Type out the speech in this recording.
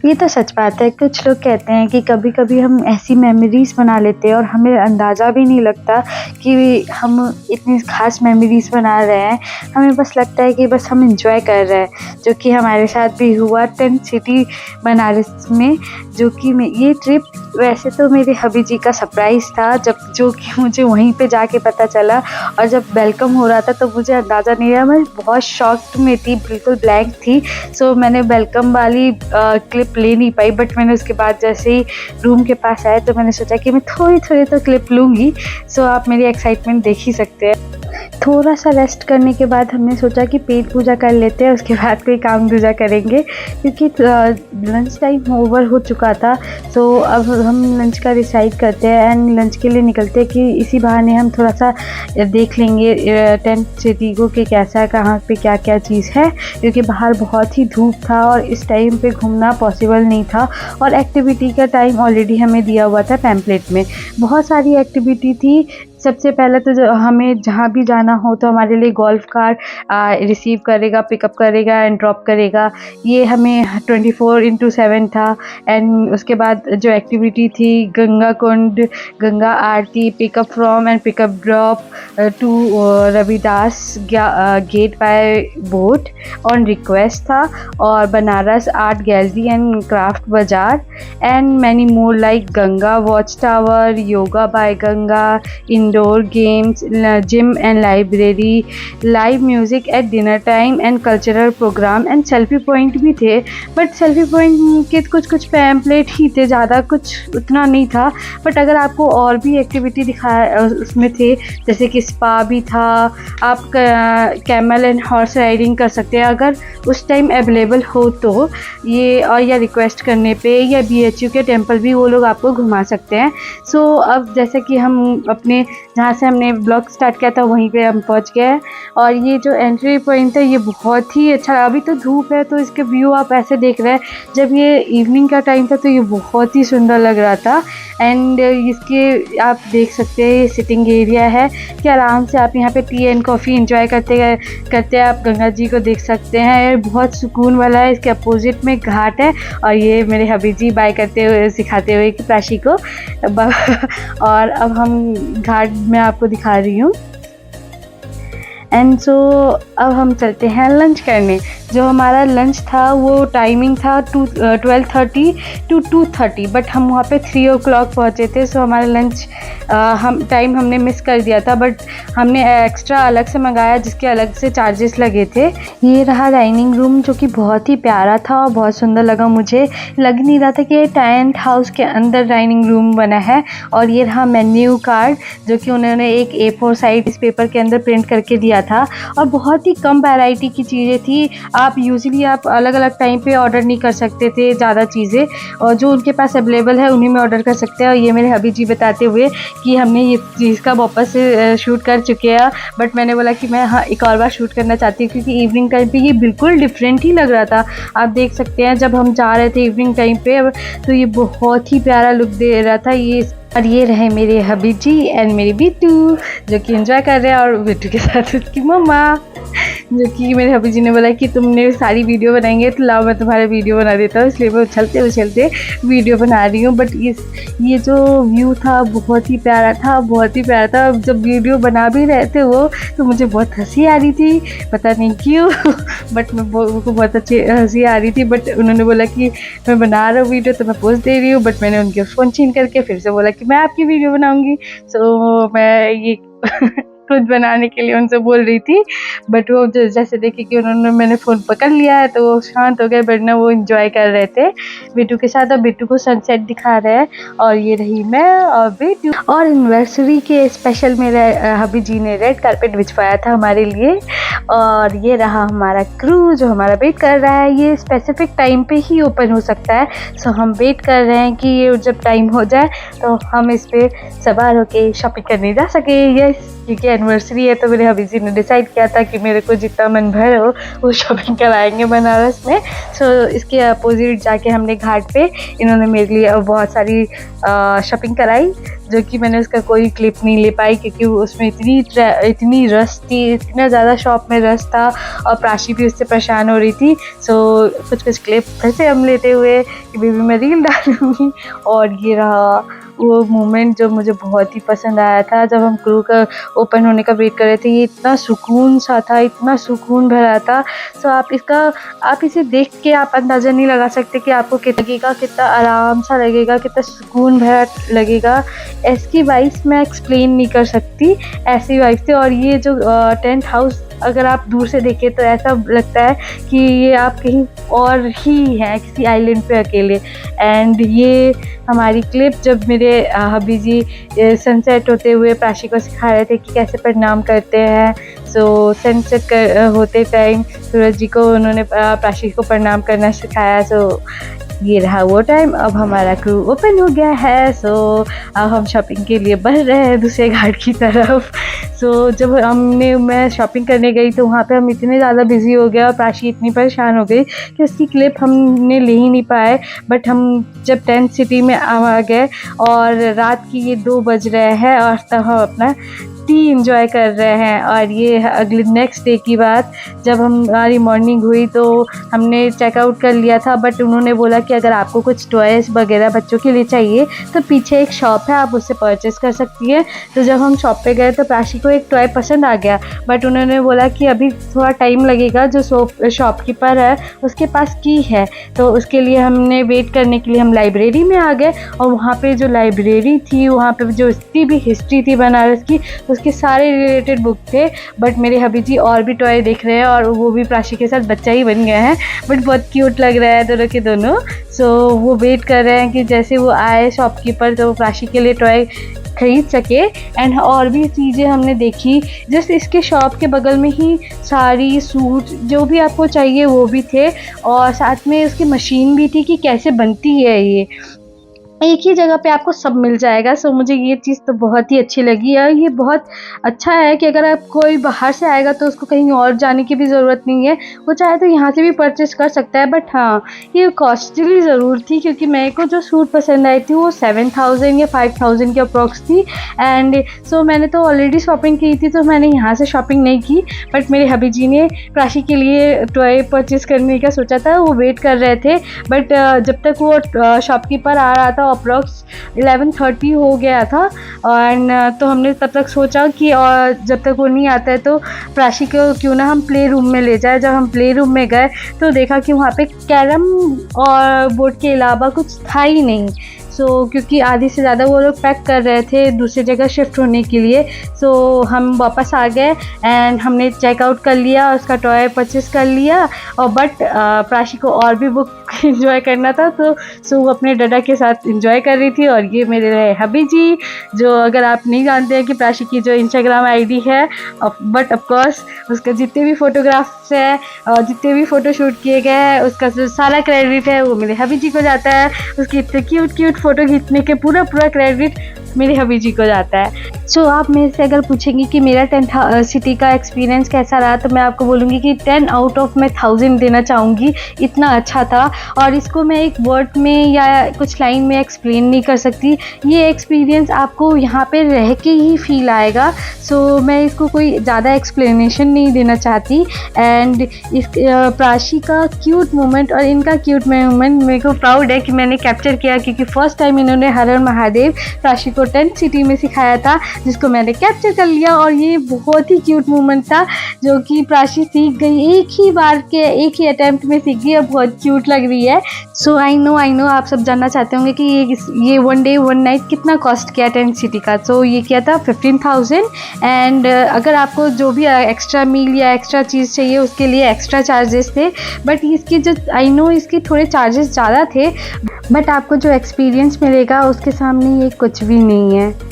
ये तो सच बात है। कुछ लोग कहते हैं कि कभी-कभी हम ऐसी मेमोरीज़ बना लेते हैं और हमें अंदाज़ा भी नहीं लगता कि हम इतनी ख़ास मेमोरीज़ बना रहे हैं। हमें बस लगता है कि बस हम एन्जॉय कर रहे हैं, जो कि हमारे साथ भी हुआ टेंट सिटी बनारस में। जो कि मैं ये ट्रिप वैसे तो मेरे हबी जी का सरप्राइज़ था, जो कि मुझे वहीं पे जाके पता चला, और जब वेलकम हो रहा था तो मुझे अंदाज़ा नहीं रहा। मैं बहुत शॉक्ड में थी, बिल्कुल ब्लैंक थी। सो मैंने वेलकम वाली क्लिप ले नहीं पाई, बट मैंने उसके बाद जैसे ही रूम के पास आए तो मैंने सोचा कि मैं थोड़ी-थोड़ी तो क्लिप लूँगी। सो आप मेरी एक्साइटमेंट देख ही सकते हैं। थोड़ा सा रेस्ट करने के बाद हमने सोचा कि पेट पूजा कर लेते हैं, उसके बाद कोई काम दूजा करेंगे, क्योंकि लंच टाइम ओवर हो चुका था। सो अब हम लंच का डिसाइड करते हैं एंड लंच के लिए निकलते हैं कि इसी बहाने हम थोड़ा सा देख लेंगे टेंट सिटी को कि कैसा, कहाँ पे क्या-क्या चीज़ है, क्योंकि बाहर बहुत ही धूप था और इस टाइम पे घूमना पॉसिबल नहीं था। और एक्टिविटी का टाइम ऑलरेडी हमें दिया हुआ था पैम्पलेट में। बहुत सारी एक्टिविटी थी। सबसे पहले तो हमें जहाँ भी जाना हो तो हमारे लिए गोल्फ कार्ट रिसीव करेगा, पिकअप करेगा एंड ड्रॉप करेगा। ये हमें 24/7 था। एंड उसके बाद जो एक्टिविटी थी, Ganga Kund, Ganga aarti, pickup from and pickup drop to Ravidas gate by boat on request था, और Banaras art gallery and craft bazaar and many more like Ganga watch tower, yoga by Ganga, indoor games, gym and library, live music at dinner time and cultural programme and selfie point भी थे। But selfie point के कुछ pamphlet ही थे, ज़्यादा कुछ उतना नहीं था। बट अगर आपको और भी एक्टिविटी उसमें थे, जैसे कि स्पा भी था, आप कैमल एंड हॉर्स राइडिंग कर सकते हैं अगर उस टाइम अवेलेबल हो तो, ये और या रिक्वेस्ट करने पे, या BHU के टेम्पल भी वो लोग आपको घुमा सकते हैं। सो अब जैसे कि हम अपने जहाँ से हमने ब्लॉग स्टार्ट किया था वहीं पे हम पहुँच गए हैं। और ये जो एंट्री पॉइंट है ये बहुत ही अच्छा, अभी तो धूप है तो इसके व्यू आप ऐसे देख रहे हैं, जब ये इवनिंग का टाइम था तो ये बहुत ही सुंदर लग रहा था। एंड इसके आप देख सकते हैं ये सिटिंग एरिया है कि आराम से आप यहाँ पे टी एंड कॉफ़ी एंजॉय करते आप गंगा जी को देख सकते हैं। ये बहुत सुकून वाला है। इसके अपोजिट में घाट है और ये मेरे हबी जी बाय करते हुए सिखाते हुए कि प्राशी को और अब हम घाट में आपको दिखा रही हूँ। एंड सो अब हम चलते हैं लंच करने। जो हमारा लंच था वो टाइमिंग था 12:30 to 2:30, बट हम वहाँ पे 3 o'clock पहुँचे थे। सो हमारा लंच टाइम हमने मिस कर दिया था, बट हमने एक्स्ट्रा अलग से मंगाया जिसके अलग से चार्जेस लगे थे। ये रहा डाइनिंग रूम, जो कि बहुत ही प्यारा था और बहुत सुंदर लगा मुझे। लग नहीं रहा था कि ये टेंट हाउस के अंदर डाइनिंग रूम बना है। और ये रहा मेन्यू कार्ड, जो कि उन्होंने एक A4 साइज इस पेपर के अंदर प्रिंट करके दिया था, और बहुत ही कम वैरायटी की चीज़ें थी। आप यूजुअली आप अलग अलग टाइम पे ऑर्डर नहीं कर सकते थे ज़्यादा चीज़ें, और जो उनके पास अवेलेबल है उन्हीं में ऑर्डर कर सकते हैं। और ये मेरे हबी जी बताते हुए कि हमने ये चीज़ का वापस से शूट कर चुके हैं, बट मैंने बोला कि मैं हाँ एक और बार शूट करना चाहती हूँ, क्योंकि इवनिंग टाइम पे ये बिल्कुल डिफरेंट ही लग रहा था। आप देख सकते हैं जब हम जा रहे थे इवनिंग टाइम पे, तो ये बहुत ही प्यारा लुक दे रहा था ये। और ये रहे मेरे हबी जी एंड मेरी बिट्टू, जो कि एंजॉय कर रहे हैं, और बिट्टू के साथ उसकी मम्मा, जो कि मेरे हबी जी ने बोला कि तुमने सारी वीडियो बनाएंगे तो लाओ मैं तुम्हारा वीडियो बना देता हूँ, इसलिए मैं उछलते उछलते वीडियो बना रही हूँ। बट ये जो व्यू था बहुत ही प्यारा था, बहुत ही प्यारा था। जब वीडियो बना भी रहे थे वो, तो मुझे बहुत हंसी आ रही थी, पता नहीं क्यों बट उनको बहुत अच्छी हंसी आ रही थी। बट उन्होंने बोला कि मैं बना रहा हूँ वीडियो तो मैं पोस्ट दे रही हूँ, बट मैंने उनके फ़ोन छीन करके फिर से बोला कि मैं आपकी वीडियो बनाऊँगी। सो मैं ये खुद बनाने के लिए उनसे बोल रही थी, बट वो जैसे देखे कि मैंने फ़ोन पकड़ लिया है तो वो शांत हो गए, वरना वो एंजॉय कर रहे थे बिट्टू के साथ। और बिट्टू को सनसेट दिखा रहे हैं, और ये रही मैं और बिट्टू। और एनिवर्सरी के स्पेशल मेरे हबी जी ने रेड कारपेट बिछवाया था हमारे लिए। और ये रहा हमारा क्रू जो हमारा वेट कर रहा है। ये स्पेसिफिक टाइम पे ही ओपन हो सकता है। सो हम वेट कर रहे हैं कि ये जब टाइम हो जाए तो हम इस पर सवार होके शॉपिंग करने जा सके। यस। क्योंकि एनिवर्सरी है तो मेरे हबी जी ने डिसाइड किया था कि मेरे को जितना मन भर हो वो शॉपिंग कराएंगे बनारस में। सो इसके अपोजिट जाके हमने घाट पे इन्होंने मेरे लिए बहुत सारी शॉपिंग कराई, जो कि मैंने उसका कोई क्लिप नहीं ले पाई क्योंकि उसमें इतनी रश थी, इतना ज़्यादा शॉप में रश था और प्राची भी उससे परेशान हो रही थी। सो कुछ क्लिप फिर से हम लेते हुए कि बेबी मैं रील डालूँगी। और ये रहा वो मोमेंट जो मुझे बहुत ही पसंद आया था जब हम क्रू का ओपन होने का वेट कर रहे थे। ये इतना सुकून सा था, इतना सुकून भरा था। सो आप इसे देख के आप अंदाज़ा नहीं लगा सकते कि आपको कितना आराम सा लगेगा, कितना सुकून भरा लगेगा। इसकी वाइब्स मैं एक्सप्लेन नहीं कर सकती, ऐसी वाइब्स थी। और ये जो टेंट हाउस अगर आप दूर से देखें तो ऐसा लगता है कि ये आप कहीं और ही हैं, किसी आइलैंड पे अकेले। एंड ये हमारी क्लिप जब मेरे हबी जी सनसेट होते हुए प्राची को सिखा रहे थे कि कैसे प्रणाम करते हैं। सो सनसेट होते टाइम सूरज जी को उन्होंने प्राची को प्रणाम करना सिखाया। सो ये रहा वो टाइम। अब हमारा क्रू ओपन हो गया है। सो अब हम शॉपिंग के लिए बढ़ रहे हैं दूसरे घाट की तरफ। सो जब मैं शॉपिंग करने गई तो वहाँ पे हम इतने ज़्यादा बिजी हो गए और प्राची इतनी परेशान हो गई कि उसकी क्लिप हमने ले ही नहीं पाए। बट हम जब टेंट सिटी में आ गए और रात की ये 2 बज रहे हैं और तब हम अपना टी इंजॉय कर रहे हैं। और ये अगले नेक्स्ट डे की बात, जब हमारी मॉर्निंग हुई तो हमने चेकआउट कर लिया था। बट उन्होंने बोला कि अगर आपको कुछ टॉयज़ वगैरह बच्चों के लिए चाहिए तो पीछे एक शॉप है, आप उससे परचेस कर सकती हैं। तो जब हम शॉप पे गए तो प्राची को एक टॉय पसंद आ गया। बट उन्होंने बोला कि अभी थोड़ा टाइम लगेगा, जो शॉपकीपर है उसके पास की है। तो उसके लिए हमने वेट करने के लिए हम लाइब्रेरी में आ गए। और वहाँ पे जो लाइब्रेरी थी, वहाँ पे जो जितनी भी हिस्ट्री थी बनारस की, उसके सारे रिलेटेड बुक थे। बट मेरे हबी जी और भी टॉय देख रहे हैं और वो भी प्राची के साथ बच्चा ही बन गए हैं। बट बहुत क्यूट लग रहा है दोनों के दोनों। सो वो वेट कर रहे हैं कि जैसे वो आए शॉपकीपर तो प्राची के लिए टॉय खरीद सके। एंड और भी चीज़ें हमने देखी, जस्ट इसके शॉप के बगल में ही साड़ी सूट जो भी आपको चाहिए वो भी थे। और साथ में उसकी मशीन भी थी कि कैसे बनती है ये, एक ही जगह पे आपको सब मिल जाएगा। सो मुझे ये चीज़ तो बहुत ही अच्छी लगी। और ये बहुत अच्छा है कि अगर आप कोई बाहर से आएगा तो उसको कहीं और जाने की भी ज़रूरत नहीं है, वो चाहे तो यहाँ से भी परचेस कर सकता है। बट हाँ, ये कॉस्टली ज़रूर थी क्योंकि मेरे को जो सूट पसंद आई थी वो 7000 या 5000 की अप्रॉक्स थी। एंड सो मैंने तो ऑलरेडी शॉपिंग की थी तो मैंने यहाँ से शॉपिंग नहीं की। बट मेरे हबी जी ने प्राची के लिए टॉय परचेस करने का सोचा था, वो वेट कर रहे थे। बट जब तक वो शॉपकीपर आ रहा था अप्रॉक्स 11:30 हो गया था। और तो हमने तब तक सोचा कि और जब तक वो नहीं आता है तो प्राची को क्यों ना हम प्ले रूम में ले जाए। जब हम प्ले रूम में गए तो देखा कि वहाँ पे कैरम और बोर्ड के अलावा कुछ था ही नहीं। सो क्योंकि आधी से ज़्यादा वो लोग पैक कर रहे थे दूसरी जगह शिफ्ट होने के लिए। सो हम वापस आ गए एंड हमने चेकआउट कर लिया, उसका टॉय परचेस कर लिया। और बट प्राची को और भी बुक एंजॉय करना था तो वो अपने डाडा के साथ एंजॉय कर रही थी। और ये मेरे रहे हबी जी, जो अगर आप नहीं जानते हैं कि प्राची की जो इंस्टाग्राम आईडी है, बट ऑफकोर्स उसका जितने भी फोटोग्राफ्स है और जितने भी फ़ोटो शूट किए गए हैं उसका जो सारा क्रेडिट है वो मेरे हबी जी को जाता है। उसकी इतने क्यूट फ़ोटो खींचने के पूरा क्रेडिट मेरे हबी जी को जाता है। सो आप मेरे से अगर पूछेंगी कि मेरा टेंट सिटी का एक्सपीरियंस कैसा रहा तो मैं आपको बोलूँगी कि 10 आउट ऑफ मैं 1000 देना चाहूँगी। इतना अच्छा था और इसको मैं एक वर्ड में या कुछ लाइन में एक्सप्लेन नहीं कर सकती। ये एक्सपीरियंस आपको यहाँ पे रह के ही फील आएगा। सो मैं इसको कोई ज़्यादा एक्सप्लेनेशन नहीं देना चाहती। एंड इस प्राची का क्यूट मोमेंट और इनका क्यूट मोमेंट मेरे को प्राउड है कि मैंने कैप्चर किया, क्योंकि फर्स्ट टाइम इन्होंने हर हर महादेव प्राची को टेंट सिटी में सिखाया था, जिसको मैंने कैप्चर कर लिया। और ये बहुत ही क्यूट मोमेंट था जो कि प्राची सीख गई, एक ही अटेम्प्ट में सीख गई और बहुत क्यूट लग रही है। सो आई नो आप सब जानना चाहते होंगे कि ये 1 डे 1 नाइट कितना कॉस्ट किया टेंट सिटी का। सो ये किया था 15,000। एंड अगर आपको जो भी एक्स्ट्रा मील या एक्स्ट्रा चीज़ चाहिए उसके लिए एक्स्ट्रा चार्जेस थे। बट इसकी जो आई नो इसके थोड़े चार्जेस ज़्यादा थे, बट आपको जो एक्सपीरियंस मिलेगा उसके सामने ये कुछ भी नहीं है।